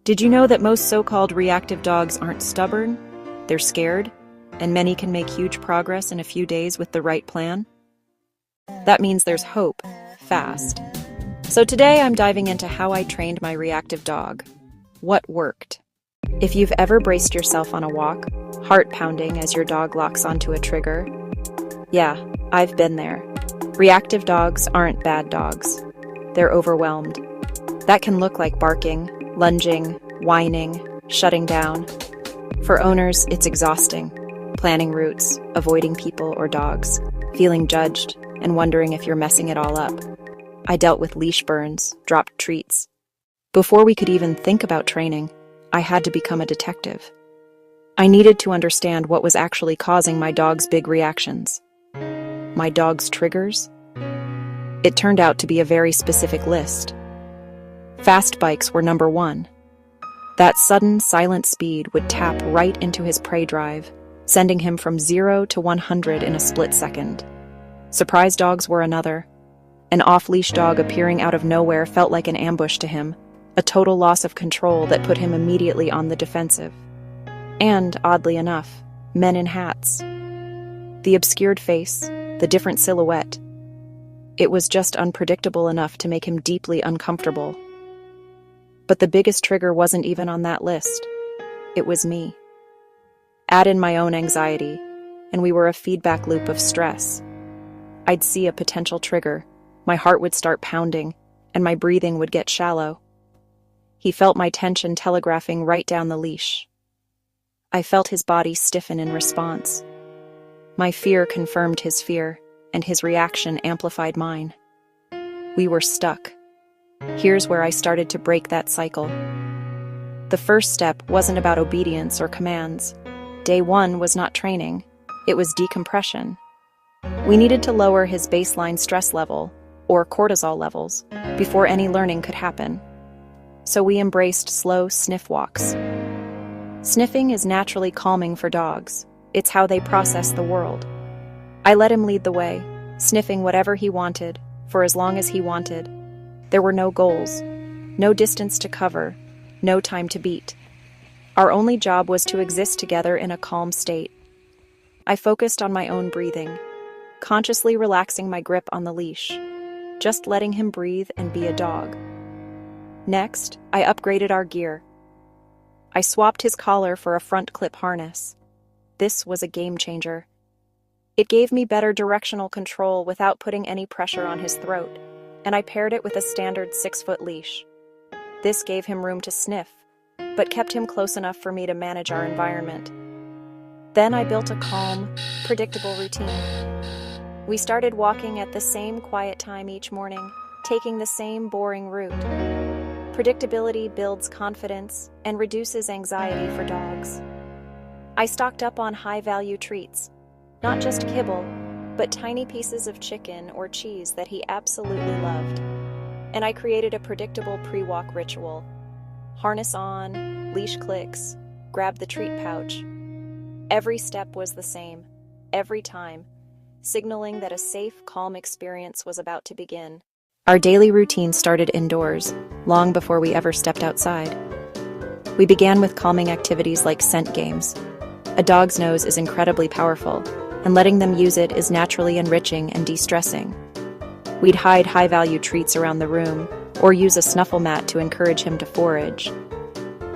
Did you know that most so-called reactive dogs aren't stubborn? They're scared, and many can make huge progress in a few days with the right plan? That means there's hope, fast. So today I'm diving into how I trained my reactive dog. What worked? If you've ever braced yourself on a walk, heart pounding as your dog locks onto a trigger, yeah, I've been there. Reactive dogs aren't bad dogs. They're overwhelmed. That can look like barking, lunging, whining, shutting down. For owners, it's exhausting. Planning routes, avoiding people or dogs, feeling judged, and wondering if you're messing it all up. I dealt with leash burns, dropped treats. Before we could even think about training, I had to become a detective. I needed to understand what was actually causing my dog's big reactions. My dog's triggers? It turned out to be a very specific list. Fast bikes were number one. That sudden, silent speed would tap right into his prey drive, sending him from 0 to 100 in a split second. Surprise dogs were another. An off-leash dog appearing out of nowhere felt like an ambush to him, a total loss of control that put him immediately on the defensive. And, oddly enough, men in hats. The obscured face, the different silhouette. It was just unpredictable enough to make him deeply uncomfortable. But the biggest trigger wasn't even on that list. It was me. Add in my own anxiety, and we were a feedback loop of stress. I'd see a potential trigger, my heart would start pounding, and my breathing would get shallow. He felt my tension telegraphing right down the leash. I felt his body stiffen in response. My fear confirmed his fear, and his reaction amplified mine. We were stuck. Here's where I started to break that cycle. The first step wasn't about obedience or commands. Day one was not training, it was decompression. We needed to lower his baseline stress level, or cortisol levels, before any learning could happen. So we embraced slow sniff walks. Sniffing is naturally calming for dogs. It's how they process the world. I let him lead the way, sniffing whatever he wanted, for as long as he wanted. There were no goals, no distance to cover, no time to beat. Our only job was to exist together in a calm state. I focused on my own breathing, consciously relaxing my grip on the leash, just letting him breathe and be a dog. Next, I upgraded our gear. I swapped his collar for a front clip harness. This was a game changer. It gave me better directional control without putting any pressure on his throat, and I paired it with a standard 6-foot leash. This gave him room to sniff, but kept him close enough for me to manage our environment. Then I built a calm, predictable routine. We started walking at the same quiet time each morning, taking the same boring route. Predictability builds confidence and reduces anxiety for dogs. I stocked up on high-value treats, not just kibble, but tiny pieces of chicken or cheese that he absolutely loved. And I created a predictable pre-walk ritual. Harness on, leash clicks, grab the treat pouch. Every step was the same, every time, signaling that a safe, calm experience was about to begin. Our daily routine started indoors, long before we ever stepped outside. We began with calming activities like scent games. A dog's nose is incredibly powerful, and letting them use it is naturally enriching and de-stressing. We'd hide high-value treats around the room, or use a snuffle mat to encourage him to forage.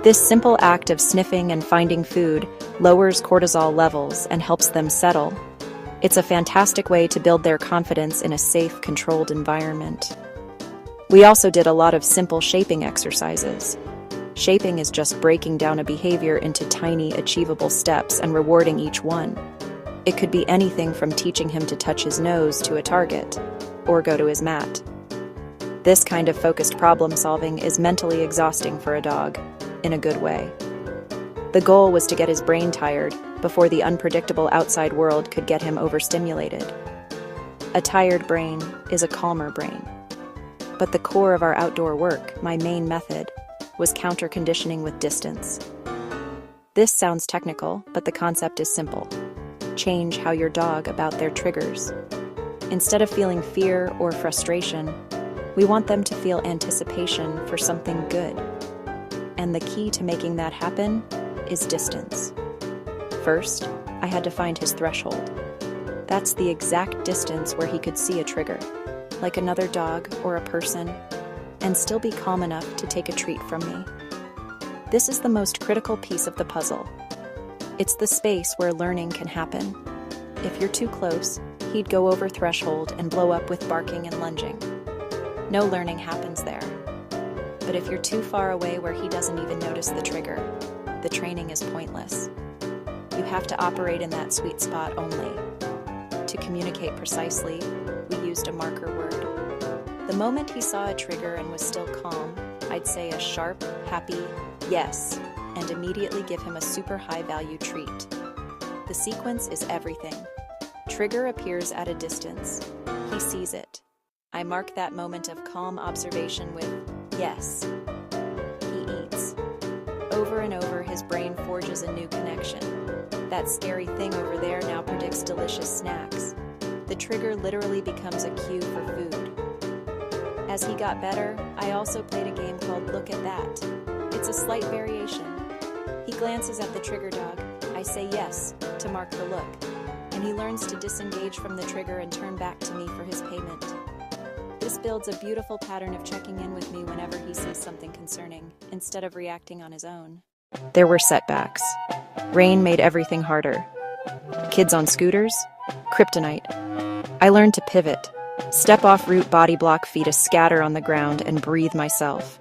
This simple act of sniffing and finding food lowers cortisol levels and helps them settle. It's a fantastic way to build their confidence in a safe, controlled environment. We also did a lot of simple shaping exercises. Shaping is just breaking down a behavior into tiny, achievable steps and rewarding each one. It could be anything from teaching him to touch his nose to a target, or go to his mat. This kind of focused problem solving is mentally exhausting for a dog, in a good way. The goal was to get his brain tired before the unpredictable outside world could get him overstimulated. A tired brain is a calmer brain. But the core of our outdoor work, my main method, was counter-conditioning with distance. This sounds technical, but the concept is simple. Change how your dog about their triggers. Instead of feeling fear or frustration, we want them to feel anticipation for something good. And the key to making that happen is distance. First, I had to find his threshold. That's the exact distance where he could see a trigger, like another dog or a person, and still be calm enough to take a treat from me. This is the most critical piece of the puzzle. It's the space where learning can happen. If you're too close, he'd go over threshold and blow up with barking and lunging. No learning happens there. But if you're too far away where he doesn't even notice the trigger, the training is pointless. You have to operate in that sweet spot only. To communicate precisely, we used a marker word. The moment he saw a trigger and was still calm, I'd say a sharp, happy yes, and immediately give him a super high-value treat. The sequence is everything. Trigger appears at a distance. He sees it. I mark that moment of calm observation with yes. He eats. Over and over, his brain forges a new connection. That scary thing over there now predicts delicious snacks. The trigger literally becomes a cue for food. As he got better, I also played a game called Look at That. It's a slight variation. He glances at the trigger dog. I say yes to mark the look, and he learns to disengage from the trigger and turn back to me for his payment. This builds a beautiful pattern of checking in with me whenever he sees something concerning, instead of reacting on his own. There were setbacks. Rain made everything harder. Kids on scooters? Kryptonite. I learned to pivot, step off route, body block feet, a scatter on the ground, and breathe myself.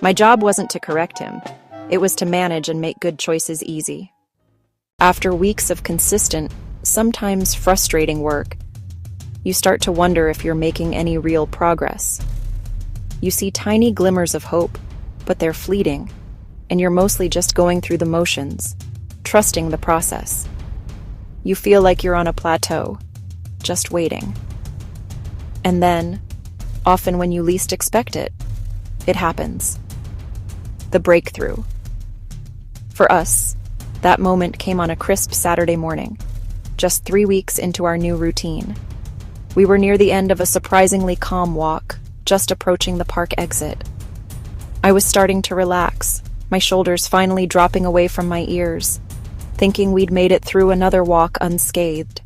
My job wasn't to correct him. It was to manage and make good choices easy. After weeks of consistent, sometimes frustrating work, you start to wonder if you're making any real progress. You see tiny glimmers of hope, but they're fleeting, and you're mostly just going through the motions, trusting the process. You feel like you're on a plateau, just waiting. And then, often when you least expect it, it happens. The breakthrough. For us, that moment came on a crisp Saturday morning, just 3 weeks into our new routine. We were near the end of a surprisingly calm walk, just approaching the park exit. I was starting to relax, my shoulders finally dropping away from my ears, thinking we'd made it through another walk unscathed.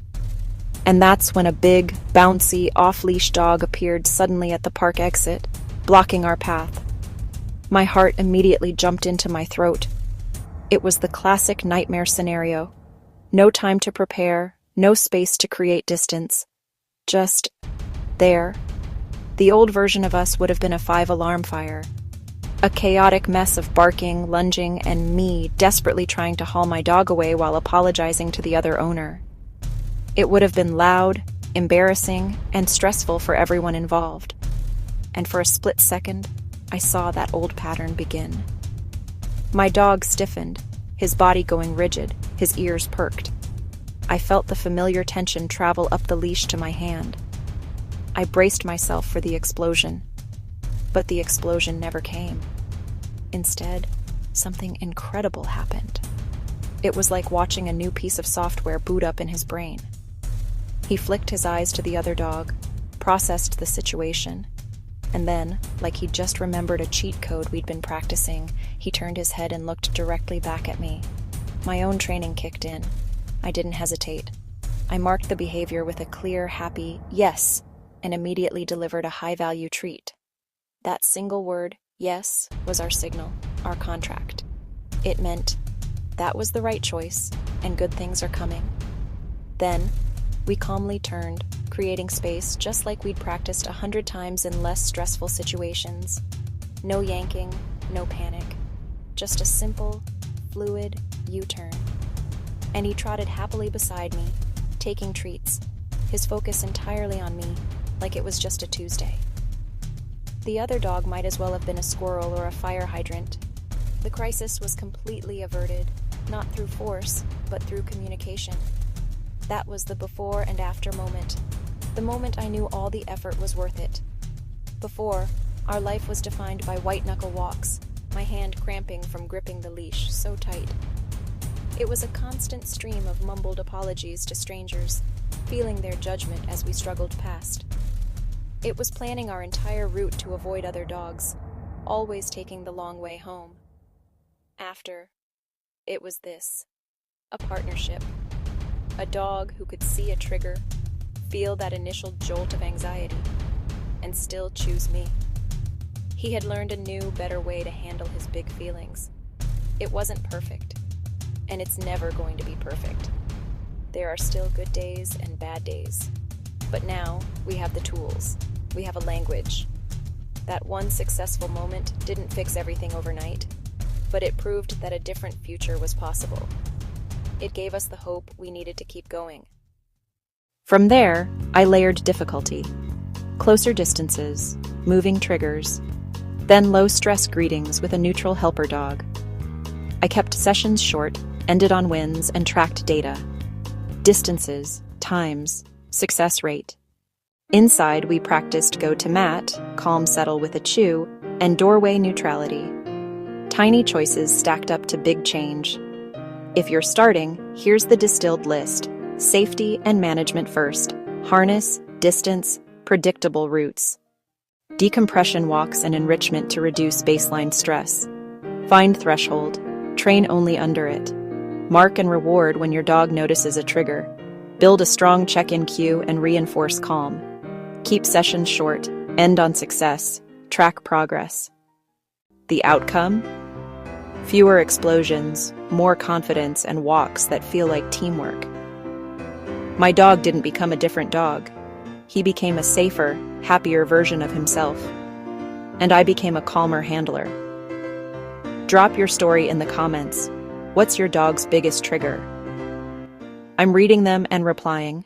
And that's when a big, bouncy, off-leash dog appeared suddenly at the park exit, blocking our path. My heart immediately jumped into my throat. It was the classic nightmare scenario. No time to prepare, no space to create distance. Just there. The old version of us would have been a 5-alarm fire. A chaotic mess of barking, lunging, and me desperately trying to haul my dog away while apologizing to the other owner. It would have been loud, embarrassing, and stressful for everyone involved. And for a split second, I saw that old pattern begin. My dog stiffened, his body going rigid, his ears perked. I felt the familiar tension travel up the leash to my hand. I braced myself for the explosion, but the explosion never came. Instead, something incredible happened. It was like watching a new piece of software boot up in his brain. He flicked his eyes to the other dog, processed the situation, and then, like he'd just remembered a cheat code we'd been practicing, he turned his head and looked directly back at me. My own training kicked in. I didn't hesitate. I marked the behavior with a clear, happy yes, and immediately delivered a high-value treat. That single word, yes, was our signal, our contract. It meant that was the right choice, and good things are coming. Then, we calmly turned, creating space just like we'd practiced 100 times in less stressful situations. No yanking, no panic. Just a simple, fluid U-turn. And he trotted happily beside me, taking treats, his focus entirely on me, like it was just a Tuesday. The other dog might as well have been a squirrel or a fire hydrant. The crisis was completely averted, not through force, but through communication. That was the before and after moment, the moment I knew all the effort was worth it. Before, our life was defined by white-knuckle walks, my hand cramping from gripping the leash so tight. It was a constant stream of mumbled apologies to strangers, feeling their judgment as we struggled past. It was planning our entire route to avoid other dogs, always taking the long way home. After, it was this, a partnership. A dog who could see a trigger, feel that initial jolt of anxiety, and still choose me. He had learned a new, better way to handle his big feelings. It wasn't perfect, and it's never going to be perfect. There are still good days and bad days. But now, we have the tools. We have a language. That one successful moment didn't fix everything overnight, but it proved that a different future was possible. It gave us the hope we needed to keep going. From there, I layered difficulty. Closer distances, moving triggers, then low-stress greetings with a neutral helper dog. I kept sessions short, ended on wins, and tracked data. Distances, times, success rate. Inside, we practiced go to mat, calm settle with a chew, and doorway neutrality. Tiny choices stacked up to big change. If you're starting, here's the distilled list. Safety and management first. Harness, distance, predictable routes. Decompression walks and enrichment to reduce baseline stress. Find threshold. Train only under it. Mark and reward when your dog notices a trigger. Build a strong check-in cue and reinforce calm. Keep sessions short. End on success. Track progress. The outcome? Fewer explosions, more confidence, and walks that feel like teamwork. My dog didn't become a different dog. He became a safer, happier version of himself. And I became a calmer handler. Drop your story in the comments. What's your dog's biggest trigger? I'm reading them and replying.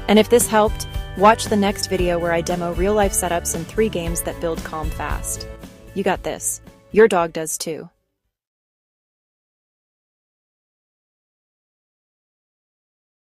And if this helped, watch the next video where I demo real-life setups and 3 games that build calm fast. You got this. Your dog does too.